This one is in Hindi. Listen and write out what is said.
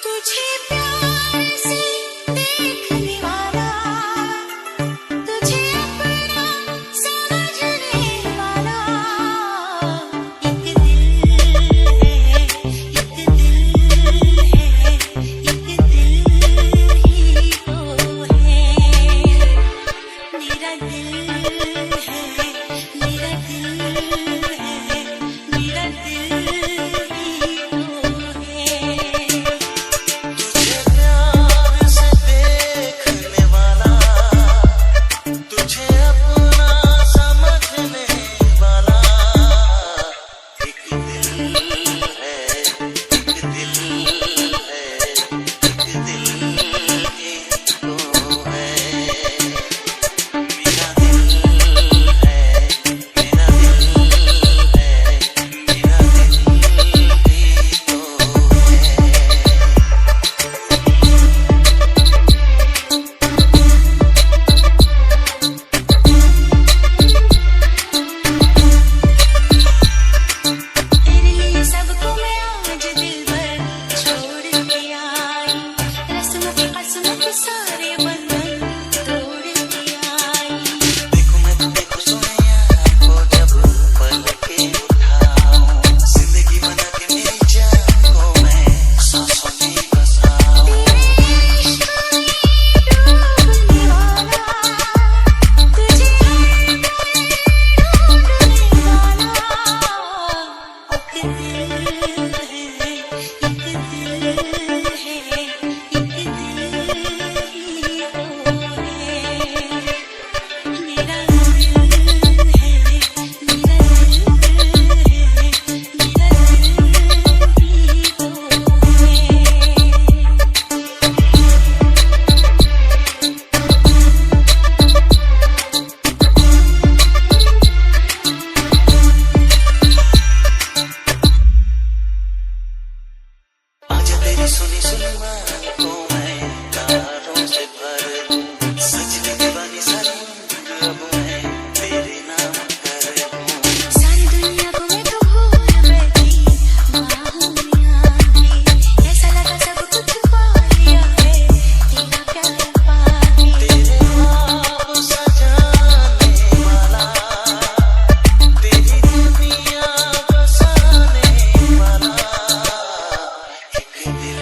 तुझे प्यार से देखने वाला, तुझे अपना समझने वाला, एक दिल है, एक दिल है, एक दिल ही तो है। मेरा दिल है, मेरा दिल है, मेरा दिल ही तो है। तुझे प्यार से देखने वाला, तुझे अपना समझने वाला, एक दिल है, एक दिल है, एक दिल ही तो है। मेरा दिल है, मेरा दिल है, मेरा दिल ही तो है। तेरे लिए सबको मैं आज दिल भर छोड़ के आई, रस्मों की कसमों के सारे बंधन तोड़ के आई। देखो मैं देखो सोनिया को जब पलके उठाऊं, जिंदगी बना के मेरी जान को मैं सांसों में बसाऊं। तेरे इश्क में डूबने वाला, तुझे ढूंढने वाला, एक दिल है, एक दिल है, एक दिल ही तो है। मेरा दिल है, मेरा दिल है, मेरा दिल ही तो है। आजा तेरी सुनी सुनी बात को मैं तारों से भर दूं, सजनी दीवानी सारी उम्र अब मैं तेरे नाम कर दूं। सारी दुनिया को मैं तो भूल बैठी, बाहों में आके ऐसा लगा सब कुछ खो लिया है, तेरा प्यार पाके। तेरे ख्वाब सजाने वाला, तेरी दुनिया बसाने वाला, एक दिल